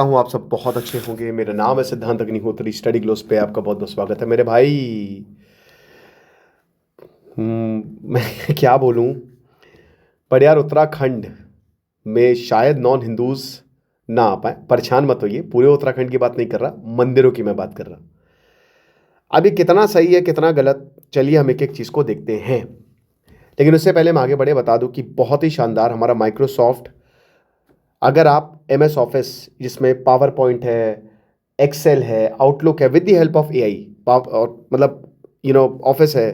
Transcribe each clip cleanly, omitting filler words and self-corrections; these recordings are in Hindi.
हूँ आप सब बहुत अच्छे होंगे। मेरा नाम है सिद्धांत अग्निहोत्री। स्टडी ग्लोस पे आपका बहुत बहुत स्वागत है मेरे भाई। मैं क्या बोलूँ, पर यार उत्तराखंड में शायद नॉन हिंदूज ना आ पाए। परेशान मत होइए, पूरे उत्तराखंड की बात नहीं कर रहा, मंदिरों की मैं बात कर रहा। अब ये कितना सही है कितना गलत, चलिए हम एक एक चीज़ को देखते हैं। लेकिन उससे पहले मैं आगे बढ़े बता दूं कि बहुत ही शानदार हमारा माइक्रोसॉफ्ट, अगर आप एम एस ऑफिस जिसमें पावर पॉइंट है, एक्सेल है, आउटलुक है, with the help of AI, मतलब ऑफिस है,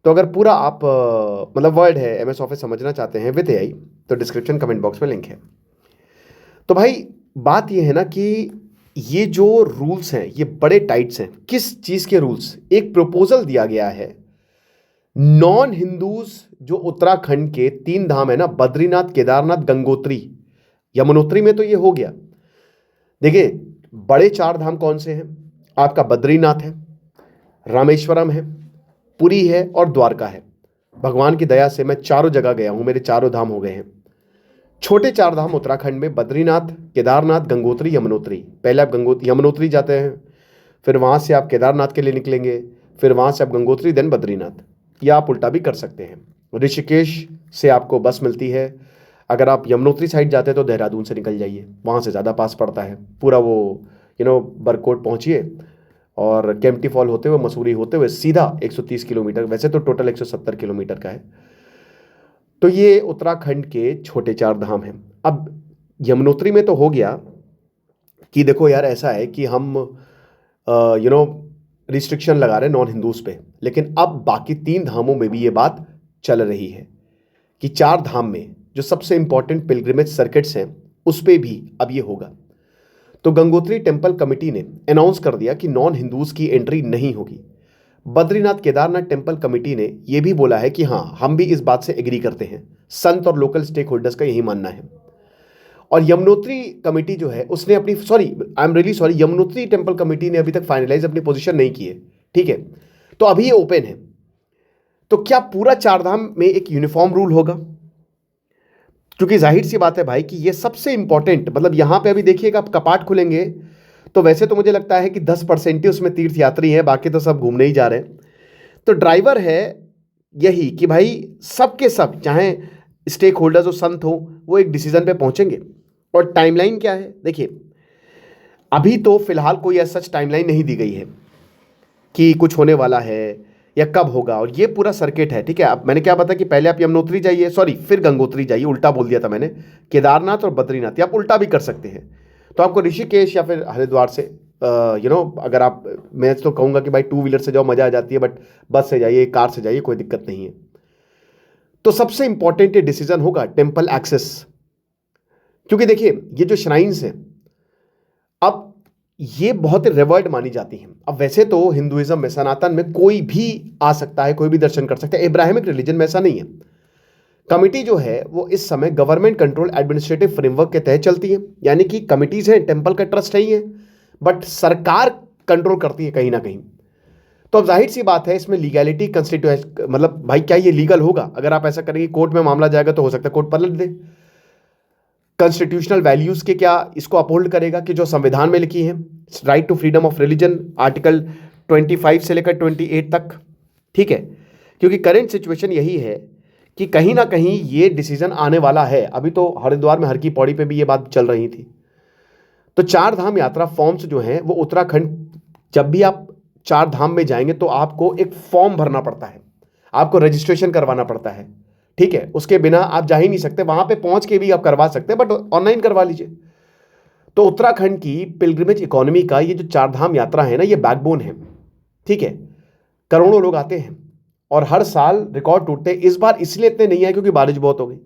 तो अगर पूरा आप मतलब वर्ड है एम एस ऑफिस समझना चाहते हैं विद एआई, तो डिस्क्रिप्शन कमेंट बॉक्स में लिंक है। तो भाई बात ये है ना कि ये जो रूल्स हैं ये बड़े टाइट्स हैं। किस चीज़ के रूल्स? एक प्रपोजल दिया गया है नॉन हिंदूज जो उत्तराखंड के तीन धाम है ना, बद्रीनाथ, केदारनाथ, गंगोत्री, यमुनोत्री में तो ये हो गया। देखिए बड़े चार धाम कौन से हैं? आपका बद्रीनाथ है, रामेश्वरम है, पुरी है और द्वारका है। भगवान की दया से मैं चारों जगह गया हूं, मेरे चारों धाम हो गए हैं। छोटे चार धाम उत्तराखंड में बद्रीनाथ, केदारनाथ, गंगोत्री, यमुनोत्री। पहले आप यमुनोत्री जाते हैं, फिर वहां से आप केदारनाथ के लिए निकलेंगे, फिर वहां से आप गंगोत्री, देन बद्रीनाथ। या आप उल्टा भी कर सकते हैं। ऋषिकेश से आपको बस मिलती है। अगर आप यमुनोत्री साइड जाते हैं तो देहरादून से निकल जाइए, वहाँ से ज़्यादा पास पड़ता है। पूरा वो बरकोट पहुँचिए और केम्प्टी फॉल होते हुए, मसूरी होते हुए सीधा 130 किलोमीटर, वैसे तो टोटल 170 किलोमीटर का है। तो ये उत्तराखंड के छोटे चार धाम हैं। अब यमुनोत्री में तो हो गया कि देखो यार ऐसा है कि हम रिस्ट्रिक्शन लगा रहे हैं नॉन हिंदूज पे, लेकिन अब बाकी तीन धामों में भी ये बात चल रही है कि चार धाम में जो सबसे इंपॉर्टेंट पिलग्रिमेज सर्किट्स हैं उस पे भी अब ये होगा। तो गंगोत्री टेम्पल कमेटी ने अनाउंस कर दिया कि नॉन हिंदूज की एंट्री नहीं होगी। बद्रीनाथ केदारनाथ टेम्पल कमेटी ने यह भी बोला है कि हाँ, हम भी इस बात से एग्री करते हैं। संत और लोकल स्टेक होल्डर्स का यही मानना है। और यमुनोत्री कमेटी जो है उसने अपनी, sorry I am really sorry, Yamunotri temple committee ने अभी तक फाइनलाइज अपनी पोजीशन नहीं की है, ठीक है। तो अभी ये ओपन है। तो क्या पूरा चारधाम में एक यूनिफॉर्म रूल होगा? क्योंकि जाहिर सी बात है भाई कि ये सबसे इंपॉर्टेंट, मतलब यहां पे अभी देखिएगा आप कपाट खुलेंगे तो वैसे तो मुझे लगता है कि 10% ही उसमें तीर्थयात्री हैं, बाकी तो सब घूमने ही जा रहे हैं। तो ड्राइवर है यही कि भाई सबके सब, चाहे स्टेक होल्डर्स हो, संत हो, वो एक डिसीजन पे पहुंचेंगे। और टाइमलाइन क्या है? देखिए अभी तो फिलहाल कोई ऐसा सच टाइमलाइन नहीं दी गई है कि कुछ होने वाला है या कब होगा। और ये पूरा सर्किट है, ठीक है। अब मैंने क्या बताया कि पहले आप यमुनोत्री जाइए, सॉरी फिर गंगोत्री जाइए, उल्टा बोल दिया था मैंने। केदारनाथ और बद्रीनाथ, या आप उल्टा भी कर सकते हैं। तो आपको ऋषिकेश या फिर हरिद्वार से अगर आप, मैं तो कहूँगा कि भाई टू व्हीलर से जाओ, मज़ा आ जाती है, बट बस से जाइए, कार से जाइए, कोई दिक्कत नहीं है। तो सबसे इंपॉर्टेंट ये डिसीजन होगा टेम्पल एक्सेस। क्योंकि देखिए ये जो श्राइन्स हैं अब ये बहुत रिवर्ड मानी जाती हैं। अब वैसे तो हिंदुइज्म में, सनातन में कोई भी आ सकता है, कोई भी दर्शन कर सकता है। इब्राहिमिक रिलीजन में ऐसा नहीं है। कमिटी जो है वो इस समय गवर्नमेंट कंट्रोल एडमिनिस्ट्रेटिव फ्रेमवर्क के तहत चलती है, यानी कि कमिटीज हैं, टेम्पल का ट्रस्ट नहीं है, बट सरकार कंट्रोल करती है कहीं ना कहीं। तो अब जाहिर सी बात है इसमें लीगैलिटी कंस्टिट्यूएंट, मतलब भाई क्या ये लीगल होगा? अगर आप ऐसा करेंगे कोर्ट में मामला जाएगा तो हो सकता है कोर्ट पलट दे। कॉन्स्टिट्यूशनल वैल्यूज के क्या इसको अपहोल्ड करेगा कि जो संविधान में लिखी है, right to freedom of religion, article 25 से लेकर 28 तक, ठीक है। क्योंकि करंट सिचुएशन यही है कि कहीं ना कहीं ये डिसीजन आने वाला है। अभी तो हरिद्वार में हर की पौड़ी पे भी ये बात चल रही थी। तो चार धाम यात्रा फॉर्म्स जो हैं वो उत्तराखंड, जब भी आप चार धाम में जाएंगे तो आपको एक फॉर्म भरना पड़ता है, आपको रजिस्ट्रेशन करवाना पड़ता है, ठीक है। उसके बिना आप जा ही नहीं सकते। वहां पे पहुंच के भी आप करवा सकते हैं, बट ऑनलाइन करवा लीजिए। तो उत्तराखंड की पिलग्रिमेज इकोनॉमी का ये जो चार धाम यात्रा है ना, ये बैकबोन है, ठीक है। करोड़ों लोग आते हैं और हर साल रिकॉर्ड टूटते हैं। इस बार इसलिए इतने नहीं आए क्योंकि बारिश बहुत हो गई।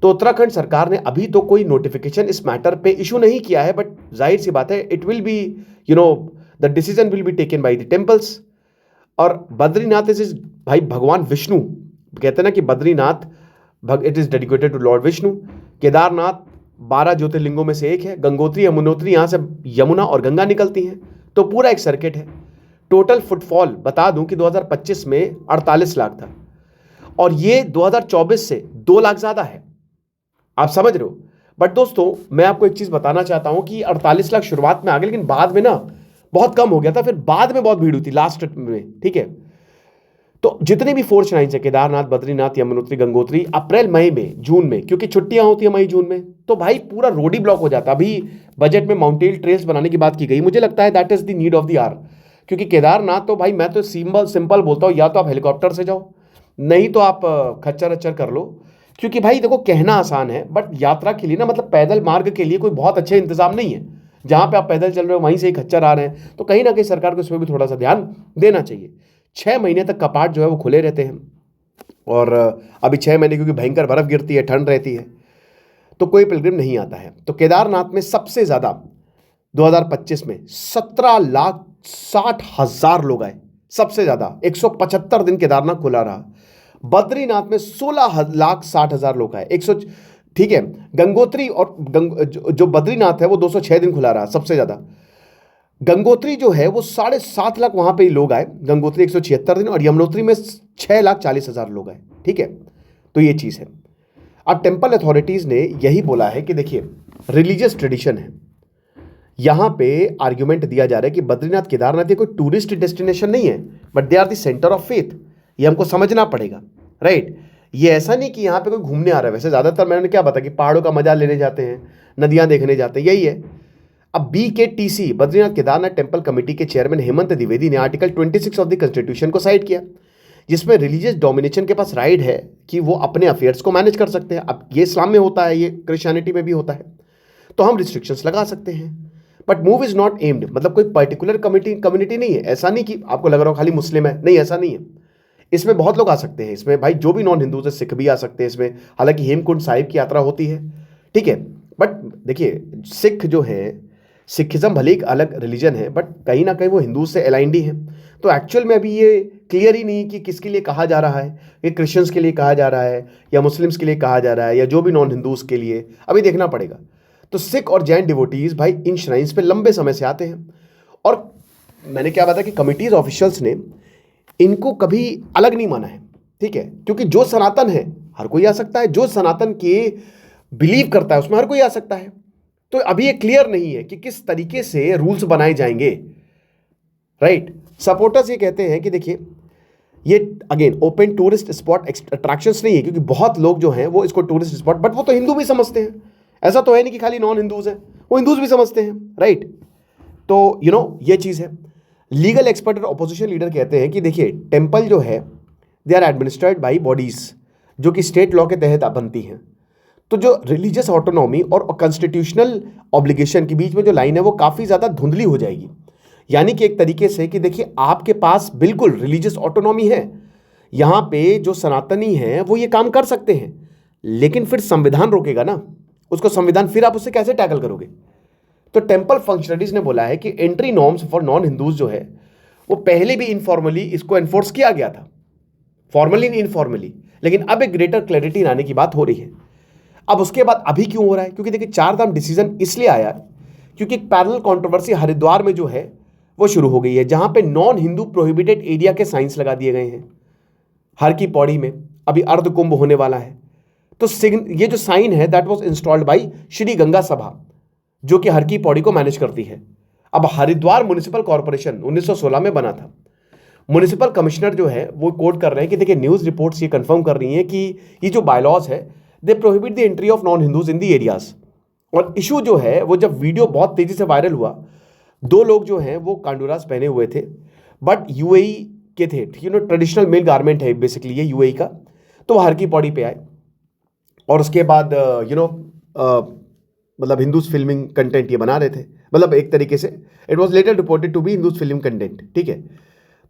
तो उत्तराखंड सरकार ने अभी तो कोई नोटिफिकेशन इस मैटर पे इशू नहीं किया है, बट जाहिर सी बात है it will be, the decision will be taken by the temples. और बद्रीनाथ इज भाई भगवान विष्णु, कहते हैं ना कि Badrinath it is dedicated to lord Vishnu. Kedarnath 12 ज्योतिर्लिंगों में से एक है। गंगोत्री, यमुनोत्री, यहां से यमुना और गंगा निकलती हैं। तो पूरा एक सर्किट है। टोटल फुटफॉल बता दूं कि 2025 में 48 लाख था और ये 2024 से 2 लाख ज्यादा है। आप समझ रहे हो? बट दोस्तों मैं आपको एक चीज बताना चाहता हूं कि 48 लाख शुरुआत में आ गए, लेकिन बाद में ना बहुत कम हो गया था, फिर बाद में बहुत भीड़ हुई थी लास्ट में, ठीक है। तो जितने भी 4 श्राइन्स है, केदारनाथ, बद्रीनाथ, यमुनोत्री, गंगोत्री, अप्रैल मई में, जून में, क्योंकि छुट्टियां होती है मई जून में, तो भाई पूरा रोड ही ब्लॉक हो जाता। अभी बजट में माउंटेन ट्रेल्स बनाने की बात की गई, मुझे लगता है that is the need of the hour. क्योंकि केदारनाथ तो भाई मैं तो सिंपल बोलता हूँ, या तो आप हेलीकॉप्टर से जाओ, नहीं तो आप खच्चर अच्चर कर लो। क्योंकि भाई देखो कहना आसान है, बट यात्रा के लिए ना, मतलब पैदल मार्ग के लिए कोई बहुत अच्छे इंतजाम नहीं है। जहां पे आप पैदल चल रहे हो वहीं से ही खच्चर आ रहे हैं, तो कहीं ना कहीं सरकार को इसमें भी थोड़ा सा ध्यान देना चाहिए। 6 महीने तक कपाट जो है वो खुले रहते हैं, और अभी 6 महीने क्योंकि भयंकर बर्फ गिरती है, ठंड रहती है, तो कोई पिलग्रिम नहीं आता है। तो केदारनाथ में सबसे ज्यादा 2025 में 17,60,000 लोग आए, सबसे ज्यादा 175 दिन केदारनाथ खुला रहा। बद्रीनाथ में 16,60,000 लोग आए, 100, ठीक है। गंगोत्री और जो बद्रीनाथ है वो 206 दिन खुला रहा सबसे ज्यादा। गंगोत्री जो है वो 7.5 लाख वहां पे ही लोग आए, गंगोत्री 176 दिन, और यमुनोत्री में 6,40,000 लोग आए, ठीक है। तो ये चीज है। अब टेम्पल अथॉरिटीज ने यही बोला है कि देखिए रिलीजियस ट्रेडिशन है, यहां पे आर्ग्यूमेंट दिया जा रहा है कि बद्रीनाथ केदारनाथ ये कोई टूरिस्ट डेस्टिनेशन नहीं है, but they are the centre of faith. ये हमको समझना पड़ेगा, राइट। ये ऐसा नहीं कि यहाँ पे कोई घूमने आ रहा है, वैसे ज्यादातर मैंने क्या बताया कि पहाड़ों का मजा लेने जाते हैं, नदियां देखने जाते हैं, यही है। अब BKTC Badrinath Kedarnath temple committee के चेयरमैन हेमंत द्विवेदी ने आर्टिकल 26 ऑफ द कॉन्स्टिट्यूशन को साइड किया, जिसमें रिलीजियस डोमिनेशन के पास राइट है कि वो अपने अफेयर्स को मैनेज कर सकते हैं। अब ये इस्लाम में होता है, ये क्रिश्चियनिटी में भी होता है, तो हम रिस्ट्रिक्शंस लगा सकते हैं। But move is not aimed, मतलब कोई पर्टिकुलर कम्युनिटी नहीं है। ऐसा नहीं कि आपको लग रहा हो खाली मुस्लिम है, नहीं ऐसा नहीं है। इसमें बहुत लोग आ सकते हैं, इसमें भाई जो भी नॉन हिंदूज है, सिख भी आ सकते हैं इसमें। हालांकि हेमकुंड साहिब की यात्रा होती है, ठीक है। बट देखिए सिख जो है, सिखिज्म भले एक अलग रिलीजन है, बट कहीं ना कहीं वो हिंदू से अलाइंड ही है। तो एक्चुअल में अभी ये क्लियर ही नहीं कि किसके लिए कहा जा रहा है, ये क्रिश्चियंस के लिए कहा जा रहा है या मुस्लिम्स के लिए कहा जा रहा है या जो भी नॉन हिंदूज के लिए, अभी देखना पड़ेगा। तो सिख और जैन डिवोटीज भाई इन श्राइन्स पे लंबे समय से आते हैं, और मैंने क्या बताया कि कमिटीज ऑफिशियल्स ने इनको कभी अलग नहीं माना है, ठीक है। क्योंकि जो सनातन है हर कोई आ सकता है, जो सनातन के बिलीव करता है उसमें हर कोई आ सकता है। तो अभी ये क्लियर नहीं है कि किस तरीके से रूल्स बनाए जाएंगे, राइट। सपोर्टर्स ये कहते हैं कि देखिए ये again open tourist spot attractions नहीं है, क्योंकि बहुत लोग जो हैं वो इसको टूरिस्ट स्पॉट, बट वो तो हिंदू भी समझते हैं। ऐसा तो है नहीं कि खाली नॉन हिंदूज हैं, वो हिंदूज भी समझते हैं, राइट। तो ये चीज़ है। लीगल एक्सपर्ट और ऑपोजिशन लीडर कहते हैं कि देखिए टेम्पल जो है they are administered by bodies जो कि स्टेट लॉ के तहत बनती हैं। तो जो रिलीजियस ऑटोनॉमी और कॉन्स्टिट्यूशनल ऑब्लिगेशन के बीच में जो लाइन है वो काफ़ी ज़्यादा धुंधली हो जाएगी। यानी कि एक तरीके से कि देखिए आपके पास बिल्कुल रिलीजियस ऑटोनॉमी है, यहाँ पे जो सनातनी हैं वो ये काम कर सकते हैं, लेकिन फिर संविधान रोकेगा ना उसको, संविधान फिर आप उससे कैसे टैकल करोगे। तो टेम्पल फंक्शनरीज ने बोला है कि entry norms for non Hindus जो है वो पहले भी इनफॉर्मली इसको एनफोर्स किया गया था, फॉर्मली इनफॉर्मली, लेकिन अब एक ग्रेटर क्लैरिटी लाने की बात हो रही है। अब उसके बाद अभी क्यों हो रहा है, क्योंकि देखिए 4 धाम डिसीजन इसलिए आया क्योंकि एक पैरेलल कंट्रोवर्सी हरिद्वार में जो है वो शुरू हो गई है, जहां पे नॉन हिंदू प्रोहिबिटेड एरिया के साइंस लगा दिए गए हैं। हर की पौड़ी में अभी अर्ध कुंभ होने वाला है, तो ये जो साइन है that was installed by Shri Ganga Sabha जो कि हर की पौड़ी को मैनेज करती है। अब हरिद्वार म्युनिसिपल कॉर्पोरेशन 1916 में बना था। म्युनिसिपल कमिश्नर जो है वो कोट कर रहे हैं कि देखिए न्यूज़ रिपोर्ट्स ये कंफर्म कर रही हैं कि ये जो बायलॉज है they prohibit the entry of non Hindus in the areas. और इशू जो है वो जब वीडियो बहुत तेजी से वायरल हुआ, 2 लोग जो हैं वो कांडूरास पहने हुए थे, बट यूएई के थे, ट्रेडिशनल मेल गारमेंट है बेसिकली ये यूएई का। तो वो हर की पौड़ी पे आए और उसके बाद मतलब हिंदूज फिल्मिंग कंटेंट ये बना रहे थे, मतलब एक तरीके से it was later reported to be Hindus film content, ठीक है।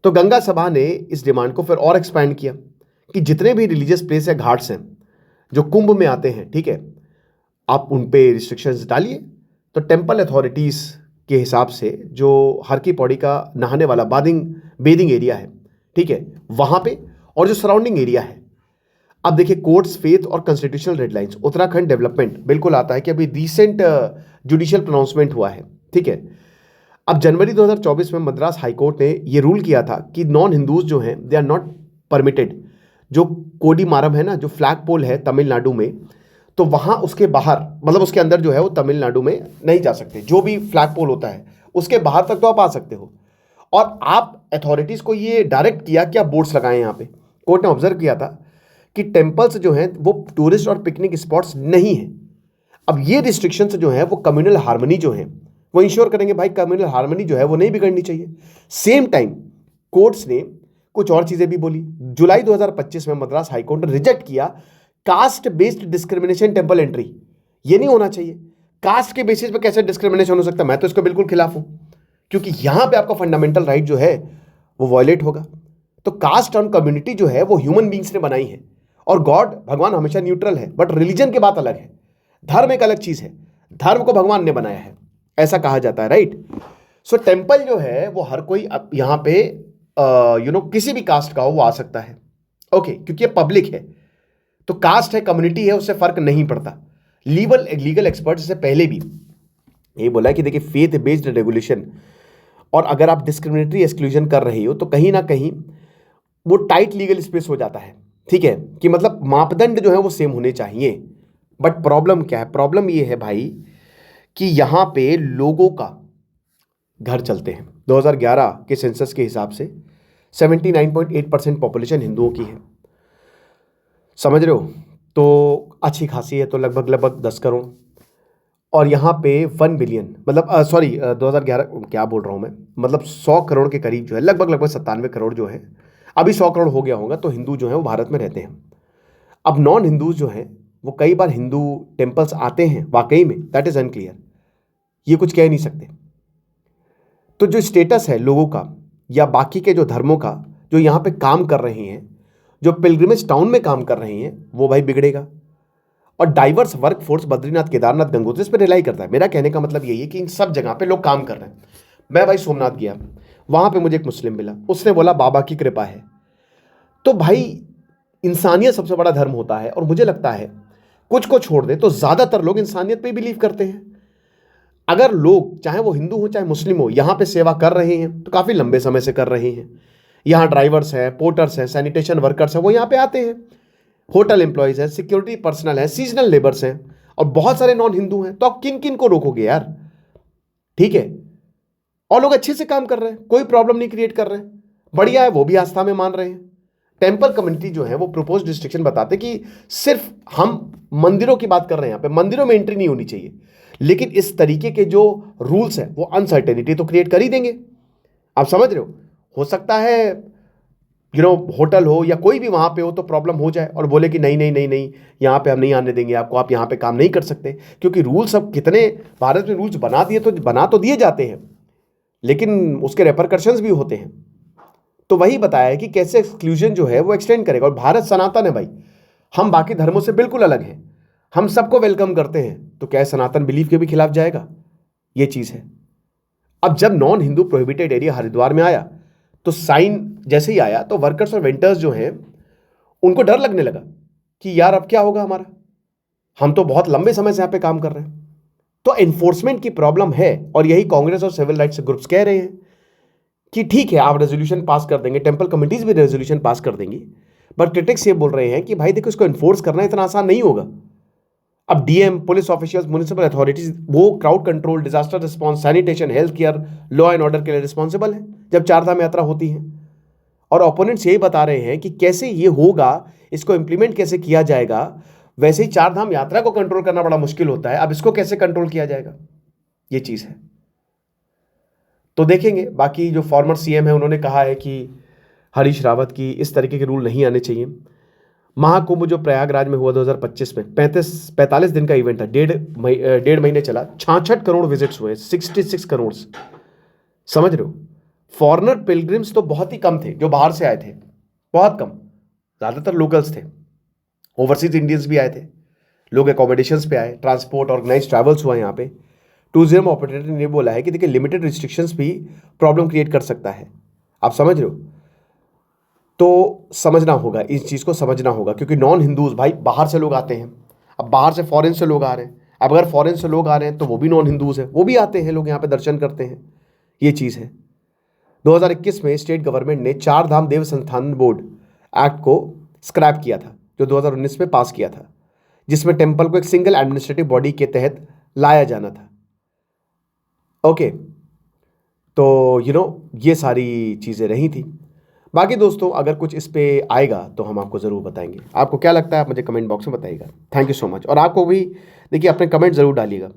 तो गंगा सभा ने इस डिमांड को फिर और एक्सपैंड किया कि जितने भी रिलीजियस प्लेस या घाट्स हैं जो कुंभ में आते हैं, ठीक है, आप उन पे रिस्ट्रिक्शंस डालिए। तो टेम्पल अथॉरिटीज़ के हिसाब से जो हर की पौड़ी का नहाने वाला बेदिंग एरिया है, ठीक है, वहाँ पे और जो सराउंडिंग एरिया है, अब देखिए कोर्ट्स फेथ और कॉन्स्टिट्यूशनल रेडलाइंस उत्तराखंड डेवलपमेंट बिल्कुल आता है कि अभी रिसेंट जुडिशियल प्रोनाउंसमेंट हुआ है, ठीक है। अब जनवरी 2024 में मद्रास हाईकोर्ट ने ये रूल किया था कि नॉन हिंदूज जो हैं दे आर नॉट परमिटेड। जो कोडी मारम है ना, जो फ्लैग पोल है तमिलनाडु में, तो वहाँ उसके बाहर, मतलब उसके अंदर जो है वो तमिलनाडु में नहीं जा सकते। जो भी फ्लैग पोल होता है उसके बाहर तक तो आप आ सकते हो। और आप अथॉरिटीज़ को ये डायरेक्ट किया कि आप बोर्ड्स लगाएं यहाँ पे। कोर्ट ने ऑब्जर्व किया था कि टेम्पल्स जो हैं वो टूरिस्ट और पिकनिक स्पॉट्स नहीं हैं। अब ये रिस्ट्रिक्शंस जो है वो कम्युनल हार्मनी जो है वो इंश्योर करेंगे। भाई कम्युनल हार्मनी जो है वो नहीं बिगड़नी चाहिए। सेम टाइम कोर्ट्स ने कुछ और चीज़ें भी बोली। जुलाई 2025 में मद्रास हाईकोर्ट ने रिजेक्ट किया caste based discrimination temple entry. ये नहीं होना चाहिए। कास्ट के बेसिस पे कैसे डिस्क्रिमिनेशन हो सकता है? मैं तो इसको बिल्कुल खिलाफ हूं, क्योंकि यहां पे आपका फंडामेंटल राइट जो है वो वॉयलेट होगा। तो कास्ट और कम्युनिटी जो है वो ह्यूमन बींग्स ने बनाई है, और गॉड भगवान हमेशा न्यूट्रल है, बट रिलीजन की बात अलग है। धर्म एक अलग चीज है। धर्म को भगवान ने बनाया है, ऐसा कहा जाता है, राइट। सो टेम्पल जो है वो हर कोई यहां पे किसी भी कास्ट का हो वो आ सकता है, ओके, क्योंकि ये पब्लिक है। तो कास्ट है, कम्युनिटी है, उससे फर्क नहीं पड़ता। लीगल एक्सपर्ट से पहले भी ये बोला कि देखिए फेथ बेस्ड रेगुलेशन, और अगर आप डिस्क्रिमिनेटरी एक्सक्लूजन कर रही हो तो कहीं ना कहीं वो टाइट लीगल स्पेस हो जाता है, ठीक है, कि मतलब मापदंड जो है वो सेम होने चाहिए। बट प्रॉब्लम क्या है? प्रॉब्लम ये है भाई कि यहां पे लोगों का घर चलते हैं। 2011 के सेंसस के हिसाब से 79.8% पॉपुलेशन हिंदुओं की है, समझ रहे हो? तो अच्छी खासी है, तो लगभग 10 करोड़। और यहाँ पे 1 बिलियन, मतलब 2011 क्या बोल रहा हूँ मैं, मतलब 100 करोड़ के करीब जो है, लगभग 97 करोड़ जो है, अभी 100 करोड़ हो गया होगा, तो हिंदू जो है वो भारत में रहते हैं। अब नॉन हिंदूज जो हैं वो कई बार हिंदू टेम्पल्स आते हैं वाकई में, दैट इज अनक्लियर, ये कुछ कह नहीं सकते। तो जो स्टेटस है लोगों का या बाकी के जो धर्मों का जो यहाँ पे काम कर रहे हैं, जो पिलग्रिमेज टाउन में काम कर रहे हैं, वो भाई बिगड़ेगा। और diverse work force Badrinath, Kedarnath, Gangotri इस पर रिलाई करता है। मेरा कहने का मतलब यही है कि इन सब जगह पे लोग काम कर रहे हैं। मैं भाई सोमनाथ गया, वहां पे मुझे एक मुस्लिम मिला, उसने बोला बाबा की कृपा है। तो भाई इंसानियत सबसे बड़ा धर्म होता है, और मुझे लगता है कुछ को छोड़ दे तो ज्यादातर लोग इंसानियत पे बिलीव करते हैं। अगर लोग चाहे वो हिंदू हो चाहे मुस्लिम हो यहाँ पे सेवा कर रहे हैं तो काफी लंबे समय से कर रहे हैं। यहाँ ड्राइवर्स हैं, पोर्टर्स हैं, सैनिटेशन वर्कर्स हैं, वो यहाँ पे आते हैं। होटल एम्प्लॉयज हैं, सिक्योरिटी पर्सनल हैं, सीजनल लेबर्स हैं, और बहुत सारे नॉन हिंदू हैं। तो आप किन किन को रोकोगे यार? ठीक है, और लोग अच्छे से काम कर रहे हैं, कोई प्रॉब्लम नहीं क्रिएट कर रहे हैं, बढ़िया है, वो भी आस्था में मान रहे हैं। टेम्पल कम्युनिटी जो है वो प्रोपोज डिस्ट्रिक्शन बताते कि सिर्फ हम मंदिरों की बात कर रहे हैं, यहाँ पे मंदिरों में एंट्री नहीं होनी चाहिए, लेकिन इस तरीके के जो रूल्स हैं वो अनसर्टेनिटी तो क्रिएट कर ही देंगे। आप समझ रहे हो सकता है होटल हो या कोई भी वहां पे हो तो प्रॉब्लम हो जाए और बोले कि नहीं नहीं नहीं नहीं, यहाँ पे हम नहीं आने देंगे आपको, आप यहाँ पे काम नहीं कर सकते। क्योंकि रूल्स अब कितने भारत में रूल्स बना तो दिए जाते हैं, लेकिन उसके रेपरकशंस भी होते हैं। तो वही बताया है कि कैसे एक्सक्लूजन जो है वो एक्सटेंड करेगा। और भारत सनातन है भाई, हम बाकी धर्मों से बिल्कुल अलग हैं, हम सबको वेलकम करते हैं। तो क्या सनातन बिलीफ के भी खिलाफ जाएगा? ये चीज है। अब जब non Hindu prohibited area Haridwar में आया तो साइन जैसे ही आया तो वर्कर्स और वेंटर्स जो हैं उनको डर लगने लगा कि यार अब क्या होगा हमारा, हम तो बहुत लंबे समय से यहां पे काम कर रहे हैं। तो एनफोर्समेंट की प्रॉब्लम है, और यही कांग्रेस और सिविल राइट्स ग्रुप्स कह रहे हैं कि ठीक है आप रेजोल्यूशन पास कर देंगे, टेम्पल कमिटीज भी रेजोल्यूशन पास कर देंगी, बट क्रिटिक्स ये बोल रहे हैं कि भाई देखो इसको एनफोर्स करना इतना आसान नहीं होगा। अब DM, police officials, municipal authorities वो crowd control, disaster response, sanitation, health care, law and order के लिए रिस्पॉन्सिबल है जब चारधाम यात्रा होती है। और ओपोनेंट्स यही बता रहे हैं कि कैसे ये होगा, इसको इंप्लीमेंट कैसे किया जाएगा। वैसे ही चारधाम यात्रा को कंट्रोल करना बड़ा मुश्किल होता है, अब इसको कैसे कंट्रोल किया जाएगा, ये चीज है। तो देखेंगे। बाकी जो फॉर्मर सीएम है उन्होंने कहा है कि हरीश रावत की इस तरीके के रूल नहीं आने चाहिए। महाकुंभ जो प्रयागराज में हुआ 2025 में 45 दिन का इवेंट था, डेढ़ महीने चला, 66 करोड़ विजिट्स हुए, 66 करोड़, समझ रहे हो? फॉरेनर पिलग्रिम्स तो बहुत ही कम थे जो बाहर से आए थे, बहुत कम, ज्यादातर लोकल्स थे। ओवरसीज इंडियंस भी आए थे, लोग एकोमोडेशंस पे आए, ट्रांसपोर्ट ऑर्गेनाइज ट्रैवल्स हुआ यहाँ पे। टूरिज्म ऑपरेटर ने बोला है कि देखिए लिमिटेड रिस्ट्रिक्शंस भी प्रॉब्लम क्रिएट कर सकता है। आप समझ रहे हो? तो समझना होगा, इस चीज़ को समझना होगा, क्योंकि नॉन हिंदूज भाई बाहर से लोग आते हैं। अब बाहर से फॉरेन से लोग आ रहे हैं, अब अगर फॉरेन से लोग आ रहे हैं तो वो भी नॉन हिंदूज हैं, वो भी आते हैं, लोग यहाँ पे दर्शन करते हैं, ये चीज़ है। 2021 में स्टेट गवर्नमेंट ने चार धाम देव संस्थान बोर्ड एक्ट को स्क्रैप किया था, जो 2019 में पास किया था। जिसमें टेम्पल को एक सिंगल एडमिनिस्ट्रेटिव बॉडी के तहत लाया जाना था। ओके, तो ये सारी चीज़ें रही थी। बाकी दोस्तों अगर कुछ इस पे आएगा तो हम आपको ज़रूर बताएंगे। आपको क्या लगता है आप मुझे कमेंट बॉक्स में बताइएगा। Thank you so much. और आपको भी देखिए अपने कमेंट ज़रूर डालिएगा।